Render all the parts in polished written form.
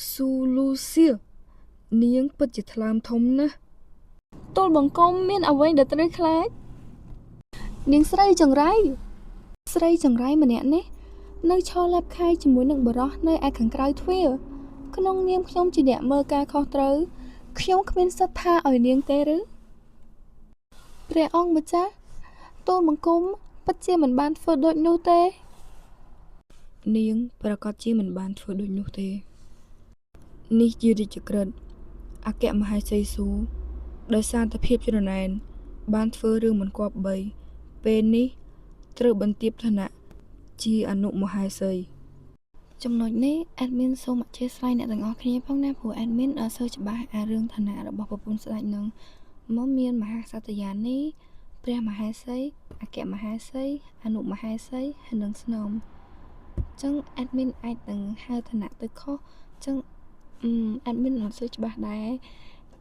ស៊ូលូសៀនាងពិតជាថ្លើមធំណាស់ទូលបង្គំមានអ្វីដែលត្រូវខ្លាចនាងស្រីចង្រៃម្នាក់នេះនៅឈរលេបខែជាមួយនឹងបុរសនៅឯខាងក្រៅទ្វារក្នុងនាមខ្ញុំជាអ្នកមើលការខុសត្រូវខ្ញុំគ្មានសិទ្ធិថាឲ្យនាងទេឬព្រះអង្គម្ចាស់ទូលបង្គំពិតជាមិនបានធ្វើដូចនោះទេនាងប្រកាសជាមិនបានធ្វើដូចនោះទេនេះជារាជក្រឹត្យអគ្គមហេសីស៊ូដោយសារតែភាពច្រណែនបានធ្វើរឿងមិនគប្បីពេលនេះត្រូវបន្ទាបឋានៈជាអនុមហេសីចំណុចនេះអេដមីនសូមអធិស្ឋានអ្នកទាំងអស់គ្នាផងណាព្រោះអេដមីនអត់សូវច្បាស់អារឿងឋានៈរបស់ប្រពន្ធស្ដេចនឹងមកមានមហាក្សត្រយានីព្រះមហេសីអគ្គមហេសីអនុមហេសីហើយនិងស្នំអញ្ចឹងអេដមីនអាចនឹងហៅឋានៈទៅខុសអញ្ចឹងអេដមីនអត់សូវច្បាស់ដែរ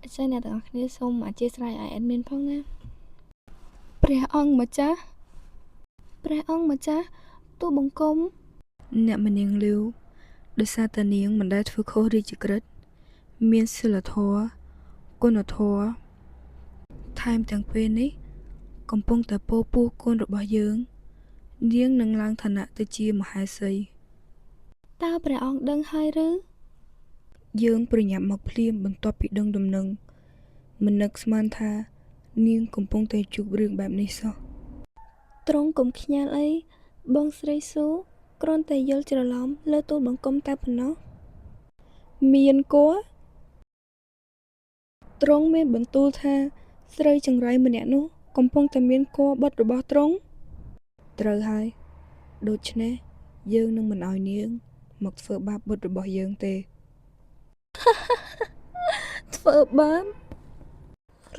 អញ្ចឹងអ្នកទាំងអស់គ្នាសូមអធិស្ឋានឲ្យអេដមីនផងណាព្រះអង្គម្ចាស់ទូលបង្គំអ្នកមនាងលាវដោយសារតែនាងមិនដែលធ្វើខុសរាជក្រឹត្យមានសីលធម៌គុណធម៌ថែមទាំងពេលនេះកំពុងតែពោពោះគុណរបស់យើងនាងនឹងឡើងឋានៈទៅជាមហេសីតើព្រះអង្គដឹងហើយឬយើងប្រញាប់មកភ្លាមបន្ទាប់ពីដឹងដំណឹងមិននឹកស្មានថានាងកំពុងតែជួបរឿងបែបនេះសោះទ្រង់កុំខ្ញាល់អីបងស្រីស៊ូគ្រាន់តែយល់ច្រឡំលើទូលបង្គំតែប៉ុណ្ណោះមានគួរទ្រង់មានបន្ទូលថាស្រីចង្រៃម្នាក់នោះកំពុងតែមានគួរបុត្ររបស់ទ្រង់ត្រូវហើយដូច្នេះយើងនឹងមិនឲ្យនាងមកធ្វើបាបបុត្ររបស់យើងទេធ្វើបាប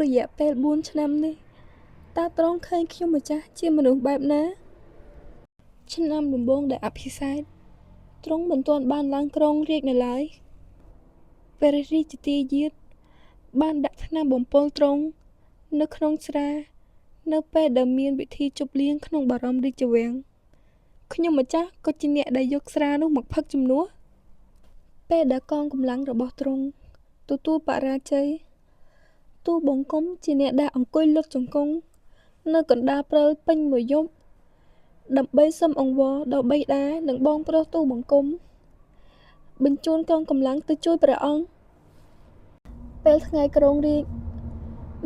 រយៈពេល4ឆ្នាំនេះតើទ្រង់ឃើញខ្ញុំម្ចាស់ជាមនុស្សបែបណាឆ្នាំដំបូងដែលអភិសេកទ្រង់មិនទាន់បានឡើងគ្រងរាជ្យនៅឡើយព្រះរាជទាយាទបានដាក់ថ្នាំបំពុលទ្រង់នៅក្នុងស្រានៅពេលដែលមានពិធីជប់លៀងក្នុងបរមរាជវាំងខ្ញុំម្ចាស់ក៏ជាអ្នកដែលយកស្រានោះមកផឹកជំនួសពេលដែលកងកម្លាំងរបស់ទ្រង់ទទួលបរាជ័យទូលបង្គំជាអ្នកដែលអង្គុយលុតជង្គង់នៅកណ្ដាលព្រើលពេញមួយយប់ដើម្បីសុំអង្វរដល់បិតានិងបងប្រុសទូលបង្គំបញ្ជូនកងកម្លាំងទៅជួយព្រះអង្គពេលថ្ងៃគ្រងរាជ្យ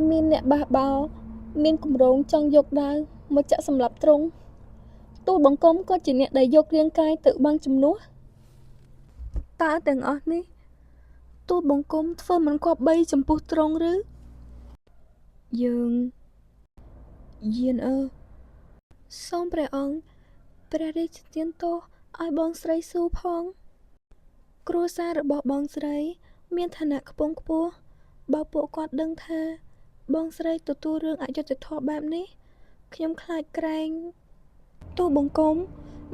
មានអ្នកបះបោរមានគម្រោងចង់យកដាវមកចាក់សម្លាប់ទ្រង់ទូលបង្គំក៏ជាអ្នកដែលយករាងកាយទៅបាំងជំនួសតើទាំងអស់នេះទូលបង្គំធ្វើមិនគប្បីចំពោះទ្រង់ឬយើងយានសូមព្រះអង្គព្រះរាជទានទោសឲ្យបងស្រីស៊ូផងគ្រួសាររបស់បងស្រីមានឋានៈខ្ពង់ខ្ពស់បើពួកគាត់ដឹងថាបងស្រីទទួលរឿងអយុត្តិធម៌បែបនេះខ្ញុំខ្លាចក្រែងទូលបង្គំ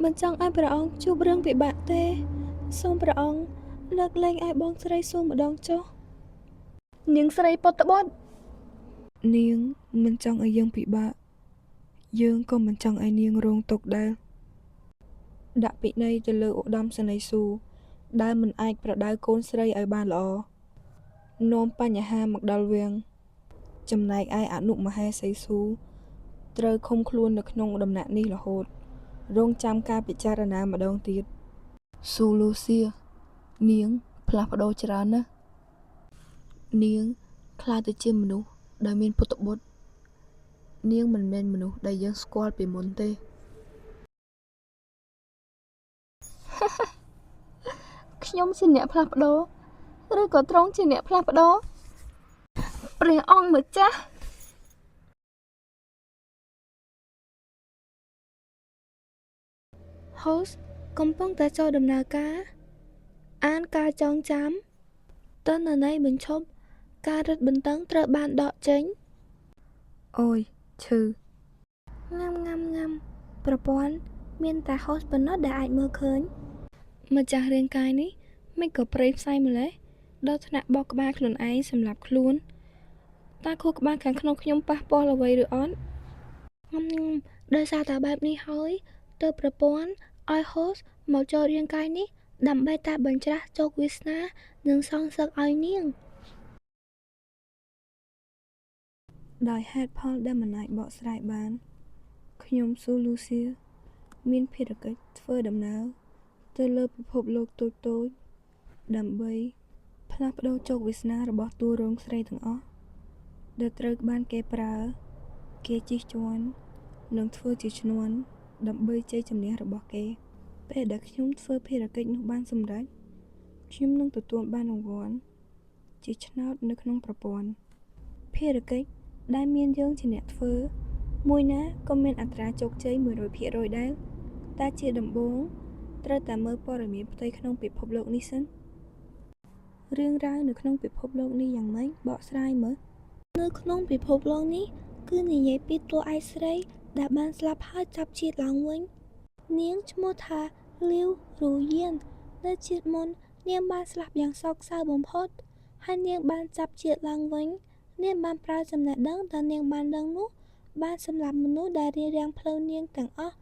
មិនចង់ឲ្យព្រះអង្គជួបរឿងពិបាកទេសូមព្រះអង្គលើកលែងឲ្យបងស្រីស៊ូម្ដងចុះនាងស្រីពុតបុត្រនាងមិនចង់ឲ្យយើងពិបាកយើងក៏មិនចង់ឲ្យនាងរងទុក្ខដែរដាក់ពិន័យទៅលើឧត្តមសេនីយ៍ស៊ូដែលមិនអាចប្រដៅកូនស្រីឲ្យបានល្អនាំបញ្ហាមកដល់វាំងចំណែកឯអនុមហេសីស៊ូត្រូវឃុំខ្លួននៅក្នុងដំណាក់នេះរហូតរងចាំការពិចារណាម្ដងទៀតស៊ូលូសៀនាងផ្លាស់ប្ដូរច្រើនណាស់នាងខ្លាចទៅជាមនុស្សដែលមានពុតបុត្រនាងមិនមែនមនុស្សដែលយើងស្គាល់ពីមុនទេខ្ញុំជាអ្នកផ្លាស់ប្ដូរឬក៏ទ្រង់ជាអ្នកផ្លាស់ប្ដូរព្រះអង្គម្ចាស់host កំពុងតែចូលដំណើរការអានការចងចាំទិន្នន័យបញ្ឈប់ការរឹតបន្តឹងត្រូវបានដកចេញអូយឈឺងាំប្រព័ន្ធមានតែ host ប៉ុណ្ណោះដែលអាចមើលឃើញម្ចាស់រាងកាយនេះមិនក៏ប្រេះផ្សៃម្លេះដល់ថ្នាក់បោកក្បាលខ្លួនឯងសម្រាប់ខ្លួនតើខួរក្បាលខាងក្នុងខ្ញុំប៉ះពាល់អ្វីឬអត់ដោយសារតែបែបនេះហើយទើបប្រព័ន្ធឲ្យ host មកចូលរាងកាយនេះ ដើម្បីតែបញ្ច្រាស់ជោគវាសនានិងសងសឹកឲ្យនាងដោយហេតុផលដែលមិនអាចបកស្រាយបានខ្ញុំស៊ូលូសៀមានភារកិច្ចធ្វើដំណើរទៅលើពិភពលោកតូចៗដើម្បីផ្លាស់ប្ដូរជោគវាសនារបស់តួរងស្រីទាំងអស់ដែលត្រូវបានគេប្រើគេជិះជាន់និងធ្វើជាឈ្នាន់ដើម្បីជ័យជំនះរបស់គេពេលដែលខ្ញុំធ្វើភារកិច្ចនោះបានសម្រេចខ្ញុំនឹងទទួលបានរង្វាន់ជាឆ្នោតនៅក្នុងប្រព័ន្ធភារកិច្ចដែលមានយើងជាអ្នកធ្វើមួយណាក៏មានអត្រាជោគជ័យ 100% ដែរតែជាដំបូងត្រូវតែមើលព័ត៌មានផ្ទៃក្នុងពិភពលោកនេះសិនរឿងរ៉ាវនៅក្នុងពិភពលោកនេះយ៉ាងម៉េចបកស្រាយមើលនៅក្នុងពិភពលោកនេះគឺនិយាយពីតួឯកស្រីដែលបានស្លាប់ហើយចាប់ជាតិឡើងវិញនាងឈ្មោះថាលាវរូយាននៅជាតិមុននាងបានស្លាប់យ៉ាងសោកសៅបំផុតហើយនាងបានចាប់ជាតិឡើងវិញនាងបានប្រើចំណេះដឹងដែលនាងបានដឹងនោះបានសម្លាប់មនុស្សដែលរារាំងផ្លូវនាងទាំងអស់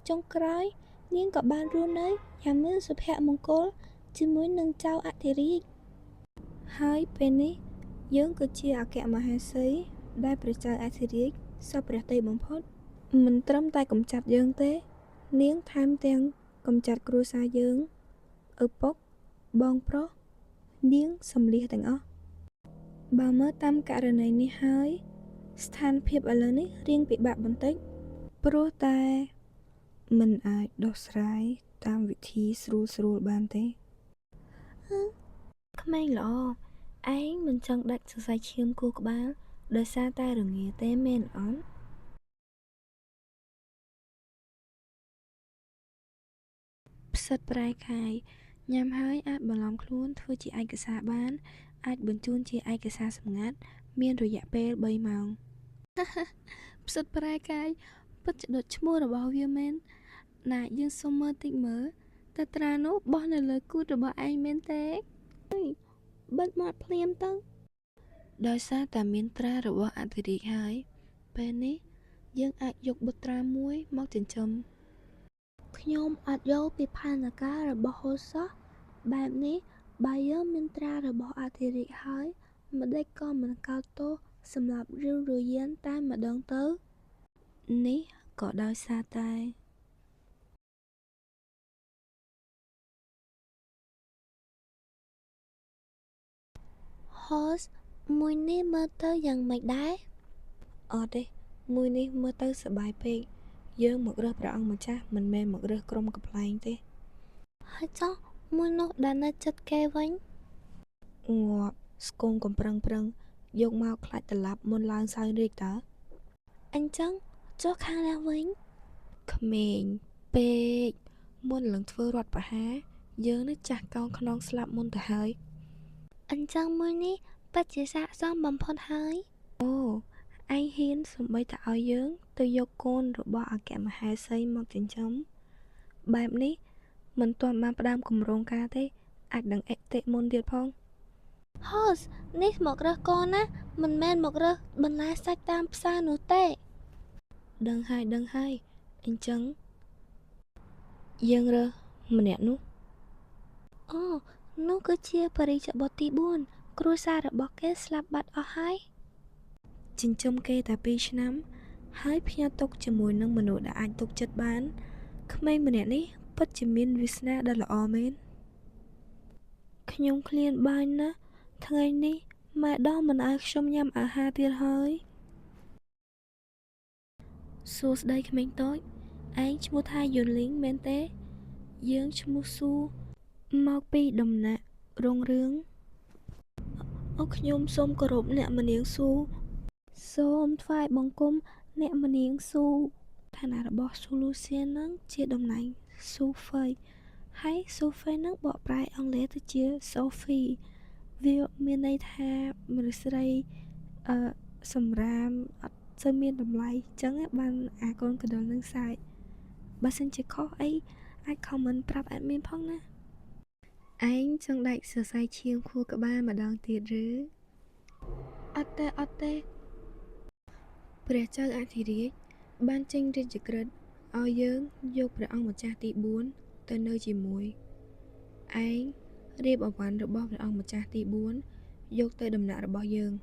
ចុងក្រោយនាងក៏បានរស់នៅយ៉ាងមានសុភមង្គលជាមួយនឹងចៅអធិរាជហើយពេលនេះយើងគឺជាអគ្គមហេសីដែលព្រះចៅអធិរាជសពព្រះតីបំផុតមិនត្រឹមតែកំចាត់យើងទេនាងថែមទាំងកំចាត់គ្រួសារយើងឪពុកបងប្រុសនាងសម្លៀសទាំងអស់បើមើលតាមករណីនេះហើយស្ថានភាពឥឡូវនេះរៀងពិបាកបន្តិចព្រោះតែមិនអាចដោះស្រាយតាមវិធីស្រួលបានទេក្មេងល្អឯងមិនចង់ដាច់សរសៃឈាមគូក្បាលដោយសារតែរងាទេមែនអត់ផ្សិតប្រែកាយញ៉ាំហើយអាចបន្លំខ្លួនធ្វើជាឯកសារបានអាចបញ្ជូនជាឯកសារសម្ងាត់មានរយៈពេល3ម៉ោងផ្សិតប្រែកាយពិតជាដុតឈ្មោះរបស់វាមែនណាយើងសុំមើលតិចមើលតើត្រានោះបោះនៅលើគូតរបស់ឯងមែនទេបិទមាត់ភ្លាមទៅដោយសារតែមានត្រារបស់អធិរាជហើយពេលនេះយើងអាចយកបុត្រាមួយមកចិញ្ចឹមខ្ញុំអត់យល់ពីផែនការរបស់ហូសោះបែបនេះបើយើងមានត្រារបស់អធិរាជហើយម្ដេចក៏មិនកោតទោសសម្រាប់រឿងរយានតែម្ដងទៅនេះក៏ដោយសារតែហូសមួយនេះមើលទៅយ៉ាងម៉េចដែរអត់ទេមួយនេះមើលទៅសប្បាយពេកយើងមករើសព្រះអង្គម្ចាស់មិនមែនមករើសក្រុមកំ pl ែងទេហើយចុះមួយនោះដែលនៅចិត្តគេវិញងាប់ស្គងកំប្រឹងយកមកខ្លាច់ត្រឡប់មុនឡើងសោយរាជតើអញ្ចឹងចុះខាងនេះវិញក្មេងពេកមុនឡើងធ្វើរដ្ឋប្រហារយើងនេះចាស់កោងខ្នងស្លាប់មុនទៅហើយអញ្ចឹងមួយនេះពិតជាស័ក្តិសមបំផុតហើយអូឯងហ៊ានសំបីតែឲ្យយើងទៅយកកូនរបស់អគ្គមហេសីមកចិញ្ចឹមបែបនេះមិនទាន់បានផ្ដើមគម្រោងការទេអាចនឹងអតិមុនទៀតផងហូសនេះមករើសកូនណាមិនមែនមករើសបន្លែសាច់តាមផ្សារនោះទេដឹងហើយអញ្ចឹងយើងរើសម្នាក់នោះអូនោះគឺជាបរិជ្ជបុត្រទី4គ្រួសាររបស់គេស្លាប់បាត់អស់ហើយចិញ្ចឹមគេតែ2ឆ្នាំហើយផ្ញើទុកជាមួយនឹងមនុស្សដែលអាចទុកចិត្តបានក្មេងម្នាក់នេះពិតជាមានវាសនាដ៏ល្អមែនខ្ញុំឃ្លានបាញ់ណាស់ថ្ងៃនេះម៉ែដោះមិនឲ្យខ្ញុំញ៉ាំអាហារទៀតហើយសួស្ដីក្មេងតូចឯងឈ្មោះថាយូលីងមែនទេយើងឈ្មោះស៊ូមកពីដំណាក់រុងរឿងអូខ្ញុំសូមគោរពអ្នកម្នាងស៊ូសូមថ្វាយបង្គំអ្នកម្នាងស៊ូឋានៈរបស់ស៊ូលូសៀននឹងជាតំណែងស៊ូហ្វេហើយស៊ូហ្វេនឹងបកប្រែអង់គ្លេសទៅជា Sophie វាមានន័យថាមនុស្សស្រីសម្រាមអត់សូវមានតម្លៃអញ្ចឹងបានអាកូនកណ្ដុរនឹងសើចបើសិនជាខុសអីអាច comment ប្រាប់ admin ផងណាឯងចង់ដាច់សរសៃឈាមខួរក្បាលម្ដងទៀតឬអត់ទេព្រះចៅអធិរាជបានចេញរាជក្រឹត្យឲ្យយើងយកព្រះអង្គម្ចាស់ទី4ទៅនៅជាមួយ ឯងរៀបអវ័នរបស់ព្រះអង្គម្ចាស់ទី4យកទៅដំណាក់របស់យើង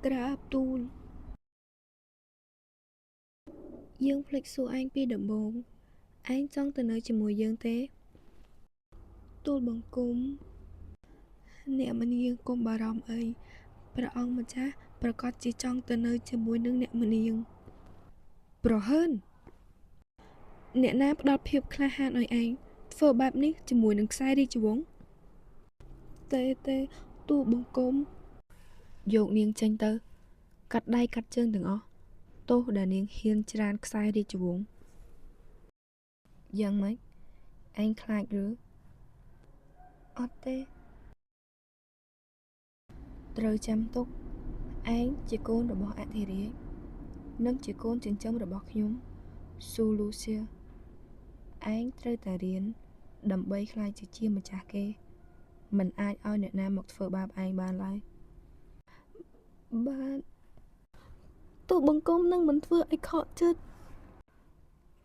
ក្រាបទូលយើងភ្លេចសួរឯងពីដំបូងឯងចង់ទៅនៅជាមួយយើងទេទូលបង្គំអ្នកមនាងកុំបារម្ភអីព្រះអង្គម្ចាស់ប្រកាសជាចង់ទៅនៅជាមួយនឹងអ្នកមនាងប្រហើនអ្នកណាផ្ដល់ភាពក្លាហានឲ្យឯងធ្វើបែបនេះជាមួយនឹងខ្សែរាជវង្សទេទូលបង្គំយកនាងចេញទៅកាត់ដៃកាត់ជើងទាំងអស់ទោះដែលនាងហ៊ានច្រានខ្សែរាជវង្សយ៉ាងម៉េចឯងខ្លាចឬអត់ទេត្រូវចាំទុកឯងជាកូនរបស់អធិរាជនិងជាកូនចិញ្ចឹមរបស់ខ្ញុំស៊ូលូសៀឯងត្រូវតែរៀនដើម្បីក្លាយជាម្ចាស់គេមិនអាចឲ្យអ្នកណាមកធ្វើបាបឯងបានឡើយបាទទូលបង្គំនឹងមិនធ្វើឲ្យខកចិត្ត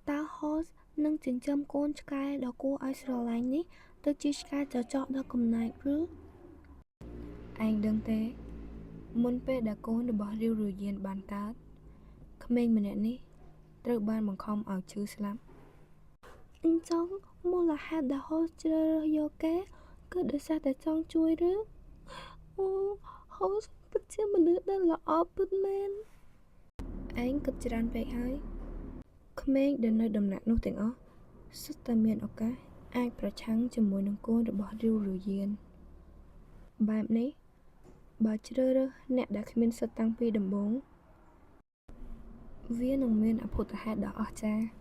តើ Host នឹងចិញ្ចឹមកូនឆ្កែដ៏គួរឲ្យស្រឡាញ់នេះទៅជាឆ្កែចចកដ៏កំណាចឬឯងដឹងទេមុនពេលដែលកូនរបស់រាវរយានបានកើតក្មេងម្នាក់នេះត្រូវបានបង្ខំឲ្យឈឺស្លាប់អញ្ចឹងមូលហេតុដែល Host ជ្រើសរើសយកគេគឺដោយសារតែចង់ជួយឬអូ Host ពិតជាមនុស្សដែលល្អពិតមែនឯងគិតច្រើនពេកហើយក្មេងដែលនៅដំណាក់នោះទាំងអស់សុទ្ធតែមានឱកាសអាចប្រឆាំងជាមួយនឹងកូនរបស់រាវរយានបែបនេះបើជ្រើសរើសអ្នកដែលគ្មានសិទ្ធិតាំងពីដំបូងវានឹងមានអភូតហេតុដ៏អស្ចារ្យ